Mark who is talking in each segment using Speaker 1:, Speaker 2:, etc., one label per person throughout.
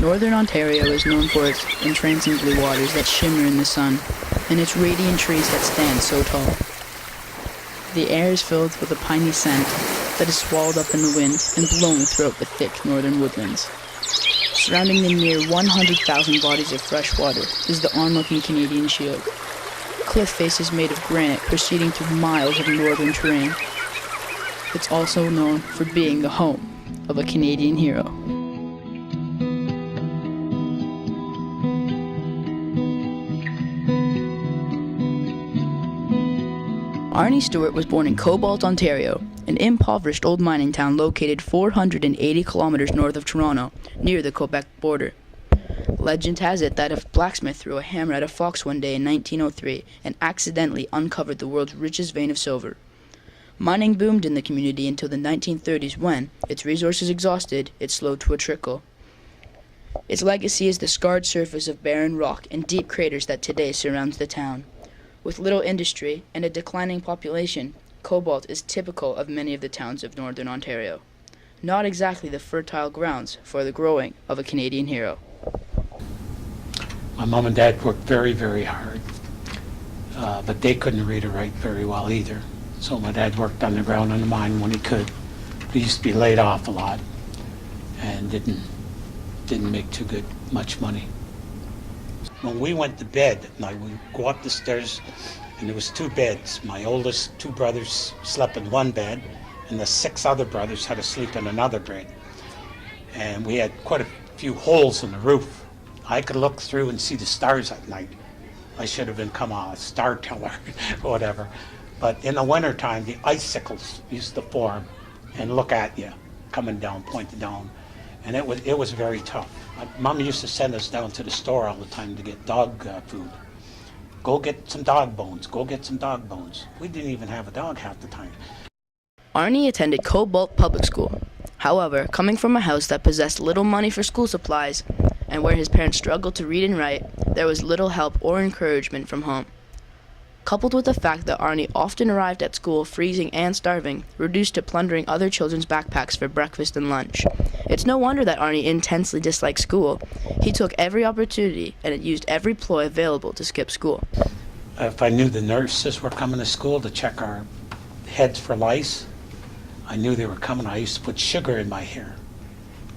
Speaker 1: Northern Ontario is known for its entrancing blue waters that shimmer in the sun, and its radiant trees that stand so tall. The air is filled with a piney scent that is swallowed up in the wind and blown throughout the thick northern woodlands. Surrounding the near 100,000 bodies of fresh water is the onlooking Canadian Shield, cliff faces made of granite proceeding through miles of northern terrain. It's also known for being the home of a Canadian hero. Arnie Stewart was born in Cobalt, Ontario, an impoverished old mining town located 480 kilometers north of Toronto, near the Quebec border. Legend has it that a blacksmith threw a hammer at a fox one day in 1903 and accidentally uncovered the world's richest vein of silver. Mining boomed in the community until the 1930s when, its resources exhausted, it slowed to a trickle. Its legacy is the scarred surface of barren rock and deep craters that today surrounds the town. With little industry and a declining population, Cobalt is typical of many of the towns of northern Ontario. Not exactly the fertile grounds for the growing of a Canadian hero.
Speaker 2: My mom and dad worked very, very hard, but they couldn't read or write very well either. So my dad worked underground in the mine when he could. He used to be laid off a lot and didn't make much money. When we went to bed at night, we'd go up the stairs, and there was 2 beds. My oldest 2 brothers slept in one bed, and the 6 other brothers had to sleep in another bed. And we had quite a few holes in the roof. I could look through and see the stars at night. I should have become a star teller or whatever. But in the wintertime, the icicles used to form and look at you, coming down, pointed down. And it was very tough. Mom used to send us down to the store all the time to get dog food. Go get some dog bones, go get some dog bones. We didn't even have a dog half the time.
Speaker 1: Arnie attended Cobalt Public School. However, coming from a house that possessed little money for school supplies, and where his parents struggled to read and write, there was little help or encouragement from home. Coupled with the fact that Arnie often arrived at school freezing and starving, reduced to plundering other children's backpacks for breakfast and lunch. It's no wonder that Arnie intensely disliked school. He took every opportunity and used every ploy available to skip school.
Speaker 2: If I knew the nurses were coming to school to check our heads for lice, I knew they were coming. I used to put sugar in my hair.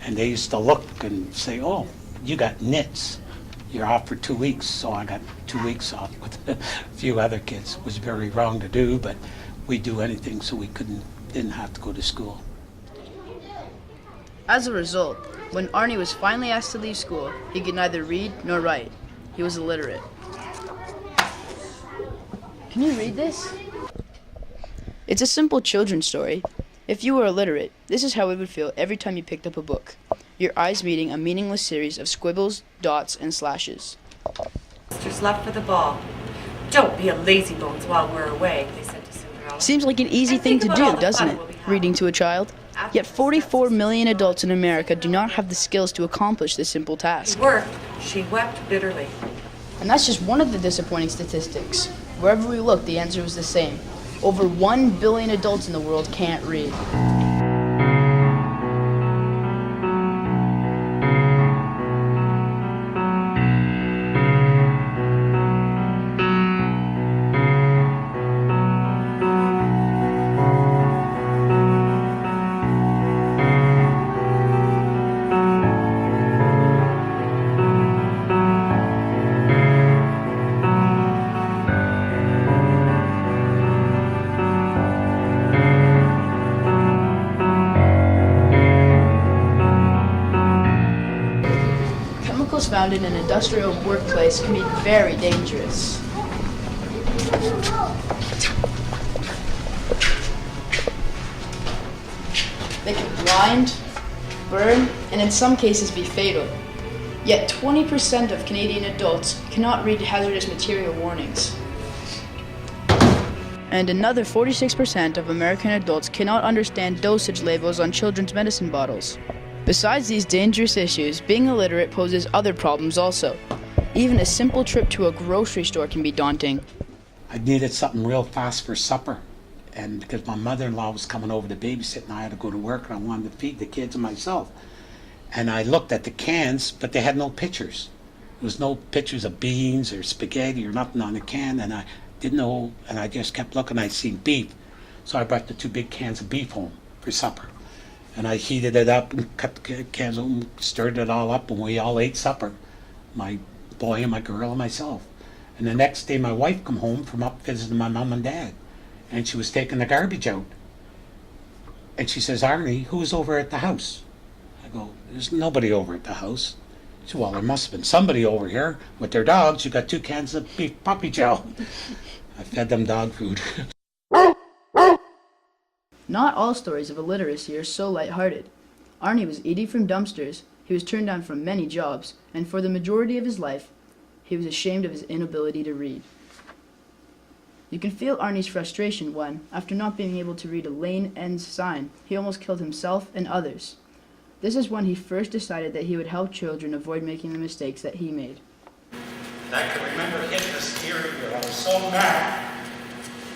Speaker 2: And they used to look and say, "Oh, you got nits. You're off for 2 weeks." So I got 2 weeks off with a few other kids. It was very wrong to do, but we'd do anything so we didn't have to go to school.
Speaker 1: As a result, when Arnie was finally asked to leave school, he could neither read nor write. He was illiterate. Can you read this? It's a simple children's story. If you were illiterate, this is how it would feel every time you picked up a book. Your eyes meeting a meaningless series of squibbles, dots, and slashes.
Speaker 3: Sisters left for the ball. "Don't be a lazy bones while we're away," they said to Cinderella.
Speaker 1: Seems like an easy thing to do, doesn't it? Reading to a child. Yet 44 million adults in America do not have the skills to accomplish this simple task.
Speaker 3: Work, she wept bitterly.
Speaker 1: And that's just one of the disappointing statistics. Wherever we look, the answer was the same. Over 1 billion adults in the world can't read. Found in an industrial workplace can be very dangerous. They can blind, burn, and in some cases be fatal. Yet 20% of Canadian adults cannot read hazardous material warnings. And another 46% of American adults cannot understand dosage labels on children's medicine bottles. Besides these dangerous issues, being illiterate poses other problems also. Even a simple trip to a grocery store can be daunting.
Speaker 2: I needed something real fast for supper, and because my mother-in-law was coming over to babysit and I had to go to work and I wanted to feed the kids and myself. And I looked at the cans, but they had no pictures. There was no pictures of beans or spaghetti or nothing on the can, and I didn't know, and I just kept looking. I seen beef, so I brought the 2 big cans of beef home for supper. And I heated it up and cut the cans open, stirred it all up, and we all ate supper. My boy and my girl and myself. And the next day my wife come home from up visiting my mom and dad, and she was taking the garbage out. And she says, "Arnie, who's over at the house?" I go, "There's nobody over at the house." She said, "Well, there must have been somebody over here with their dogs. You got 2 cans of beef puppy chow." I fed them dog food.
Speaker 1: Not all stories of illiteracy are so lighthearted. Arnie was eating from dumpsters, he was turned down from many jobs, and for the majority of his life, he was ashamed of his inability to read. You can feel Arnie's frustration when, after not being able to read a lane end sign, he almost killed himself and others. This is when he first decided that he would help children avoid making the mistakes that he made.
Speaker 2: I can remember hitting the steering wheel. I was so mad.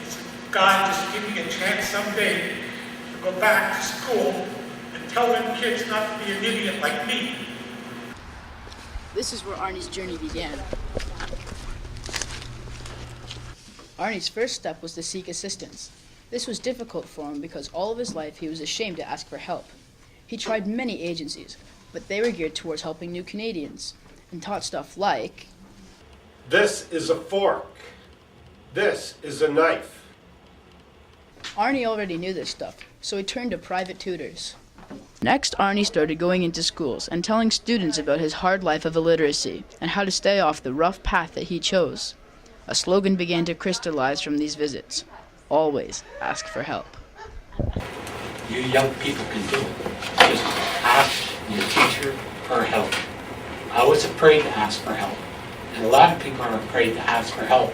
Speaker 2: I said, "God, just give me a chance someday to go back to school and tell them kids not to be an idiot like me."
Speaker 1: This is where Arnie's journey began. Arnie's first step was to seek assistance. This was difficult for him because all of his life he was ashamed to ask for help. He tried many agencies, but they were geared towards helping new Canadians and taught stuff like,
Speaker 4: "This is a fork. This is a knife."
Speaker 1: Arnie already knew this stuff, so he turned to private tutors. Next, Arnie started going into schools and telling students about his hard life of illiteracy and how to stay off the rough path that he chose. A slogan began to crystallize from these visits: always ask for help.
Speaker 2: You young people can do it. Just ask your teacher for help. I was afraid to ask for help. And a lot of people are afraid to ask for help,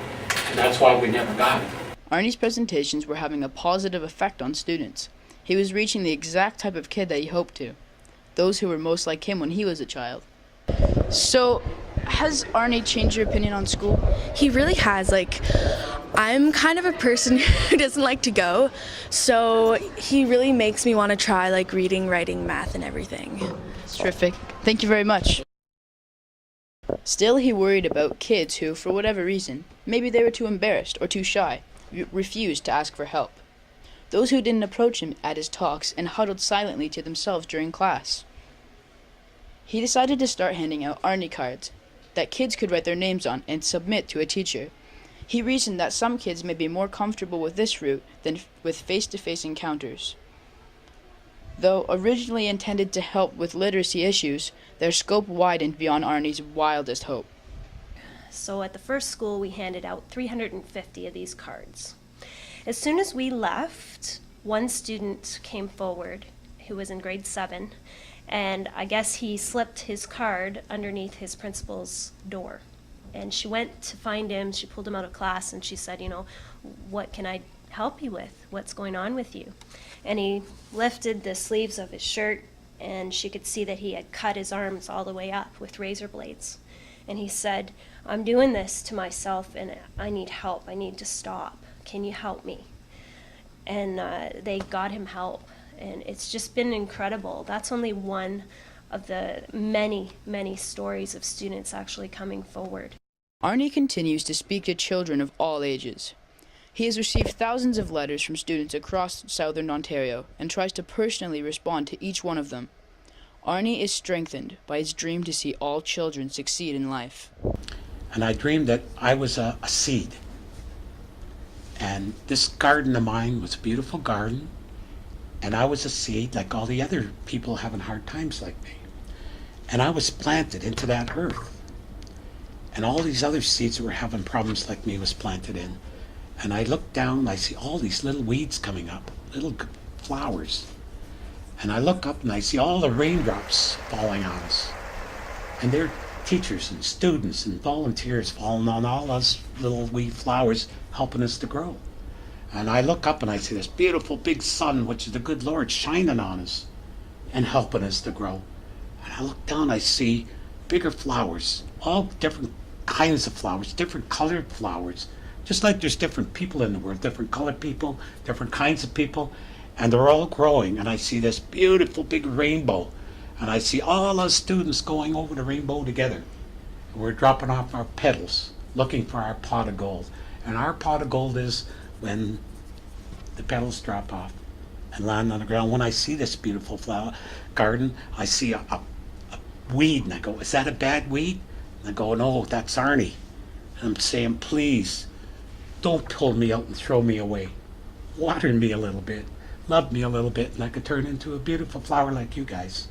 Speaker 2: and that's why we never got it.
Speaker 1: Arnie's presentations were having a positive effect on students. He was reaching the exact type of kid that he hoped to, those who were most like him when he was a child. So, has Arnie changed your opinion on school?
Speaker 5: He really has. I'm kind of a person who doesn't like to go, so he really makes me want to try reading, writing, math, and everything.
Speaker 1: Terrific. Thank you very much. Still, he worried about kids who, for whatever reason, maybe they were too embarrassed or too shy, refused to ask for help. Those who didn't approach him at his talks and huddled silently to themselves during class. He decided to start handing out Arnie cards that kids could write their names on and submit to a teacher. He reasoned that some kids may be more comfortable with this route than with face-to-face encounters. Though originally intended to help with literacy issues, their scope widened beyond Arnie's wildest hope.
Speaker 6: So at the first school, we handed out 350 of these cards. As soon as we left, one student came forward who was in grade 7, and I guess he slipped his card underneath his principal's door. And she went to find him, she pulled him out of class, and she said, "What can I help you with? What's going on with you?" And he lifted the sleeves of his shirt, and she could see that he had cut his arms all the way up with razor blades. And he said, "I'm doing this to myself, and I need help. I need to stop. Can you help me?" And they got him help, and it's just been incredible. That's only one of the many, many stories of students actually coming forward.
Speaker 1: Arnie continues to speak to children of all ages. He has received thousands of letters from students across southern Ontario and tries to personally respond to each one of them. Arnie is strengthened by his dream to see all children succeed in life.
Speaker 2: And I dreamed that I was a seed. And this garden of mine was a beautiful garden, and I was a seed like all the other people having hard times like me. And I was planted into that earth. And all these other seeds that were having problems like me was planted in. And I look down and I see all these little weeds coming up, little flowers. And I look up and I see all the raindrops falling on us. And they're teachers and students and volunteers falling on all those little wee flowers, helping us to grow. And I look up and I see this beautiful big sun, which is the good Lord shining on us and helping us to grow. And I look down, I see bigger flowers, all different kinds of flowers, different colored flowers. Just like there's different people in the world, different colored people, different kinds of people, and they're all growing. And I see this beautiful big rainbow. and I see all us students going over the rainbow together. We're dropping off our petals, looking for our pot of gold. And our pot of gold is when the petals drop off and land on the ground. When I see this beautiful flower garden, I see a weed, and I go, is that a bad weed? And I go, no, that's Arnie. And I'm saying, please, don't pull me out and throw me away. Water me a little bit, love me a little bit, and I could turn into a beautiful flower like you guys.